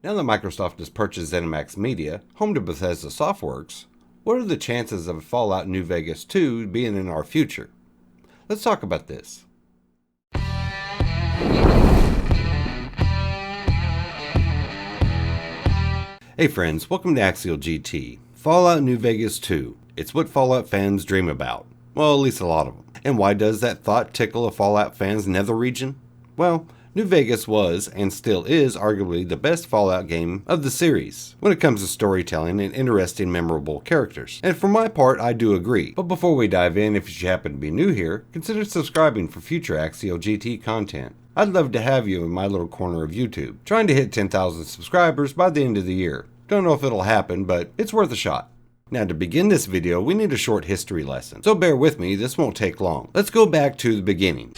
Now that Microsoft has purchased ZeniMax Media, home to Bethesda Softworks, what are the chances of Fallout New Vegas 2 being in our future? Let's talk about this. Hey friends, welcome to Axial GT. Fallout New Vegas 2. It's what Fallout fans dream about. Well, at least a lot of them. And why does that thought tickle a Fallout fan's nether region? Well, New Vegas was, and still is, arguably the best Fallout game of the series, when it comes to storytelling and interesting, memorable characters. And for my part, I do agree. But before we dive in, if you happen to be new here, consider subscribing for future Axial GT content. I'd love to have you in my little corner of YouTube, trying to hit 10,000 subscribers by the end of the year. Don't know if it'll happen, but it's worth a shot. Now to begin this video, we need a short history lesson, so bear with me, this won't take long. Let's go back to the beginning.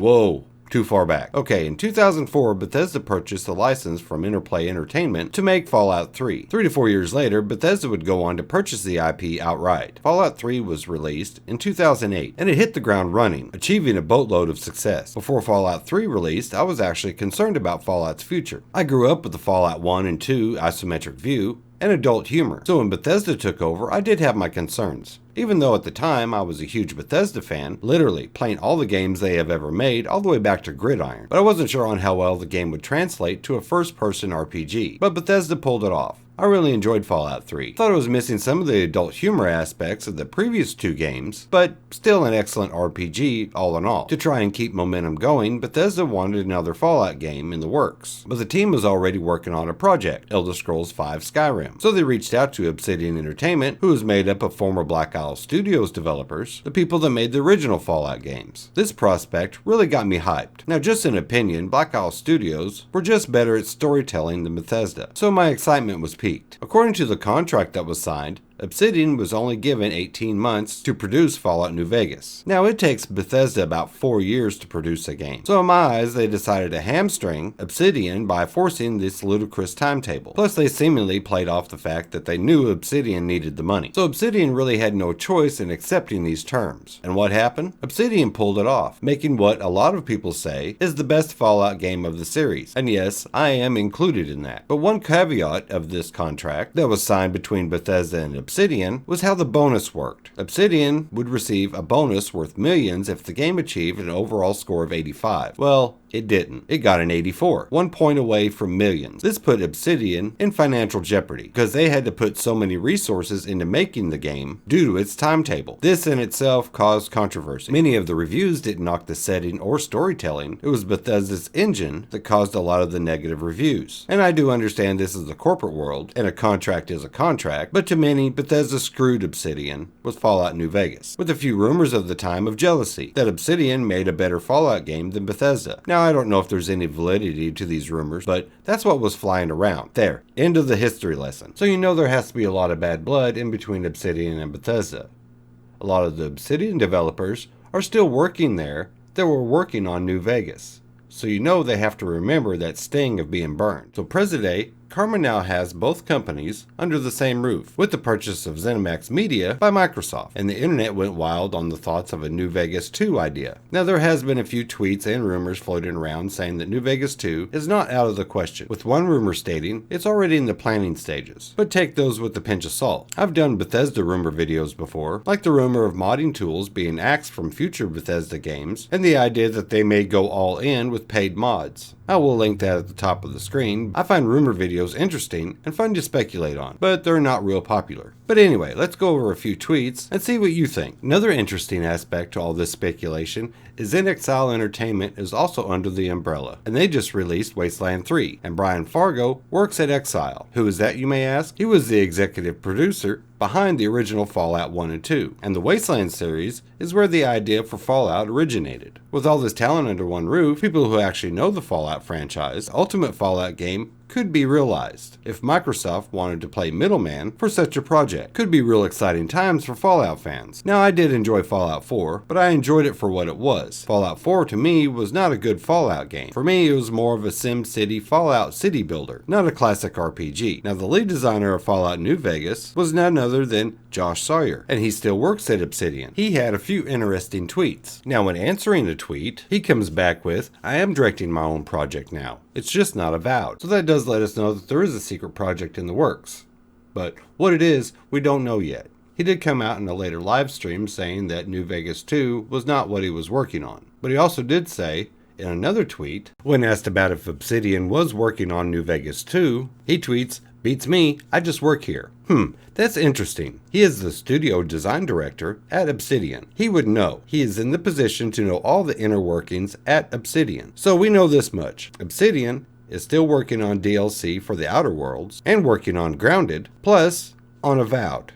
Whoa. Too far back. Okay, in 2004, Bethesda purchased the license from Interplay Entertainment to make Fallout 3. 3 to 4 years later, Bethesda would go on to purchase the IP outright. Fallout 3 was released in 2008, and it hit the ground running, achieving a boatload of success. Before Fallout 3 released, I was actually concerned about Fallout's future. I grew up with the Fallout 1 and 2 isometric view and adult humor, so when Bethesda took over, I did have my concerns. Even though at the time I was a huge Bethesda fan, literally playing all the games they have ever made all the way back to Gridiron, but I wasn't sure on how well the game would translate to a first-person RPG, but Bethesda pulled it off. I really enjoyed Fallout 3. Thought it was missing some of the adult humor aspects of the previous two games, but still an excellent RPG all in all. To try and keep momentum going, Bethesda wanted another Fallout game in the works, but the team was already working on a project, Elder Scrolls V Skyrim. So they reached out to Obsidian Entertainment, who was made up of former Black Isle Studios developers, the people that made the original Fallout games. This prospect really got me hyped. Now just an opinion, Black Isle Studios were just better at storytelling than Bethesda, so my excitement was peaked. According to the contract that was signed, Obsidian was only given 18 months to produce Fallout New Vegas. Now it takes Bethesda about 4 years to produce a game, so in my eyes they decided to hamstring Obsidian by forcing this ludicrous timetable. Plus they seemingly played off the fact that they knew Obsidian needed the money. So Obsidian really had no choice in accepting these terms. And what happened? Obsidian pulled it off, making what a lot of people say is the best Fallout game of the series. And yes, I am included in that. But one caveat of this contract that was signed between Bethesda and Obsidian was how the bonus worked. Obsidian would receive a bonus worth millions if the game achieved an overall score of 85. Well, it didn't. It got an 84, 1 point away from millions. This put Obsidian in financial jeopardy because they had to put so many resources into making the game due to its timetable. This in itself caused controversy. Many of the reviews didn't knock the setting or storytelling. It was Bethesda's engine that caused a lot of the negative reviews. And I do understand this is the corporate world and a contract is a contract, but to many, Bethesda screwed Obsidian with Fallout New Vegas, with a few rumors of the time of jealousy that Obsidian made a better Fallout game than Bethesda. Now, I don't know if there's any validity to these rumors, but that's what was flying around. There, end of the history lesson. So you know there has to be a lot of bad blood in between Obsidian and Bethesda. A lot of the Obsidian developers are still working there that were working on New Vegas. So you know they have to remember that sting of being burned. So present day, Karma now has both companies under the same roof, with the purchase of ZeniMax Media by Microsoft, and the internet went wild on the thoughts of a New Vegas 2 idea. Now there has been a few tweets and rumors floating around saying that New Vegas 2 is not out of the question, with one rumor stating it's already in the planning stages, but take those with a pinch of salt. I've done Bethesda rumor videos before, like the rumor of modding tools being axed from future Bethesda games, and the idea that they may go all in with paid mods. I will link that at the top of the screen. I find rumor videos interesting and fun to speculate on, but they're not real popular. But anyway, let's go over a few tweets and see what you think. Another interesting aspect to all this speculation is Inxile Entertainment is also under the umbrella, and they just released Wasteland 3, and Brian Fargo works at Inxile. Who is that, you may ask? He was the executive producer behind the original Fallout 1 and 2, and the Wasteland series is where the idea for Fallout originated. With all this talent under one roof, people who actually know the Fallout franchise, ultimate Fallout game could be realized if Microsoft wanted to play middleman for such a project. Could be real exciting times for Fallout fans. Now I did enjoy Fallout 4, but I enjoyed it for what it was. was. Fallout 4 to me was not a good Fallout game. For me, it was more of a SimCity Fallout city builder, not a classic RPG. Now, the lead designer of Fallout New Vegas was none other than Josh Sawyer, and he still works at Obsidian. He had a few interesting tweets. Now, when answering a tweet, he comes back with, "I am directing my own project now. It's just not avowed." So that does let us know that there is a secret project in the works. But what it is, we don't know yet. He did come out in a later live stream saying that New Vegas 2 was not what he was working on. But he also did say, in another tweet, when asked about if Obsidian was working on New Vegas 2, he tweets, "Beats me, I just work here." That's interesting. He is the studio design director at Obsidian. He would know. He is in the position to know all the inner workings at Obsidian. So we know this much. Obsidian is still working on DLC for the Outer Worlds and working on Grounded, plus on Avowed,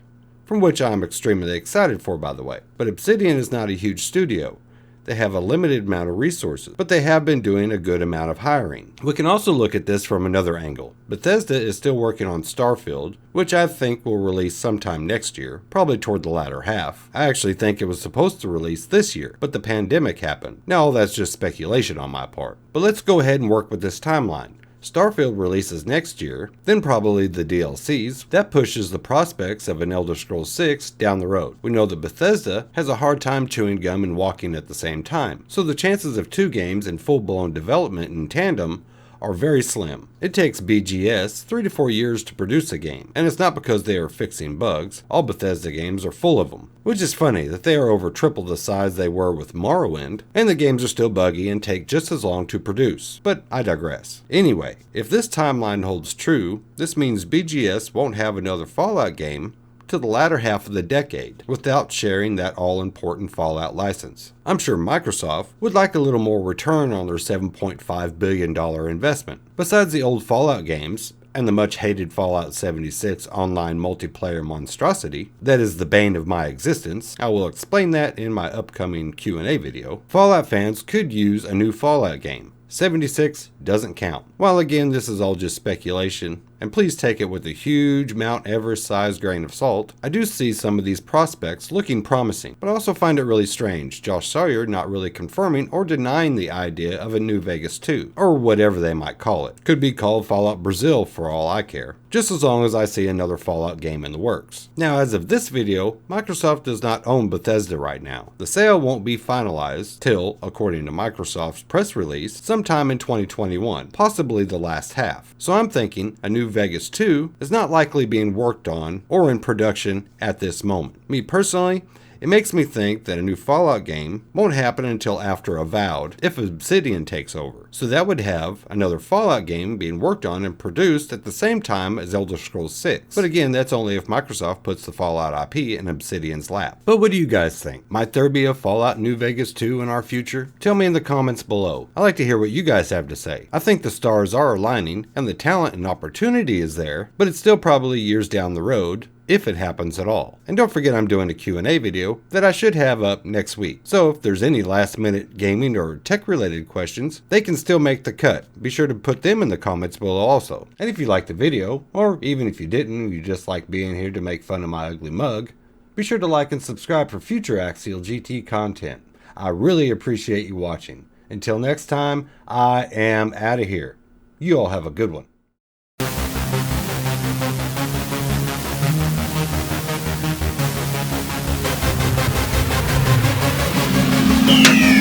from which I'm extremely excited for, by the way. But Obsidian is not a huge studio. They have a limited amount of resources, but they have been doing a good amount of hiring. We can also look at this from another angle. Bethesda is still working on Starfield, which I think will release sometime next year, probably toward the latter half. I actually think it was supposed to release this year, but the pandemic happened. Now, that's just speculation on my part. But let's go ahead and work with this timeline. Starfield releases next year, then probably the DLCs. That pushes the prospects of an Elder Scrolls 6 down the road. We know that Bethesda has a hard time chewing gum and walking at the same time, so the chances of two games in full-blown development in tandem are very slim. It takes BGS 3 to 4 years to produce a game, and it's not because they are fixing bugs. All Bethesda games are full of them, which is funny that they are over triple the size they were with Morrowind, and the games are still buggy and take just as long to produce. But I digress. Anyway, if this timeline holds true, this means BGS won't have another Fallout game to the latter half of the decade without sharing that all-important Fallout license. I'm sure Microsoft would like a little more return on their $7.5 billion investment. Besides the old Fallout games and the much-hated Fallout 76 online multiplayer monstrosity that is the bane of my existence, I will explain that in my upcoming Q&A video, Fallout fans could use a new Fallout game. 76 doesn't count. While again, this is all just speculation, and please take it with a huge Mount Everest-sized grain of salt, I do see some of these prospects looking promising, but I also find it really strange Josh Sawyer not really confirming or denying the idea of a New Vegas 2, or whatever they might call it. Could be called Fallout Brazil for all I care, just as long as I see another Fallout game in the works. Now, as of this video, Microsoft does not own Bethesda right now. The sale won't be finalized till, according to Microsoft's press release, sometime in 2021, possibly the last half. So I'm thinking a New Vegas 2 is not likely being worked on or in production at this moment. Me personally, it makes me think that a new Fallout game won't happen until after Avowed, if Obsidian takes over. So that would have another Fallout game being worked on and produced at the same time as Elder Scrolls 6. But again, that's only if Microsoft puts the Fallout IP in Obsidian's lap. But what do you guys think? Might there be a Fallout New Vegas 2 in our future? Tell me in the comments below. I like to hear what you guys have to say. I think the stars are aligning and the talent and opportunity is there, but it's still probably years down the road, if it happens at all. And don't forget I'm doing a Q&A video that I should have up next week. So if there's any last minute gaming or tech related questions, they can still make the cut. Be sure to put them in the comments below also. And if you liked the video, or even if you didn't, you just like being here to make fun of my ugly mug, be sure to like and subscribe for future Axial GT content. I really appreciate you watching. Until next time, I am out of here. You all have a good one. Yeah.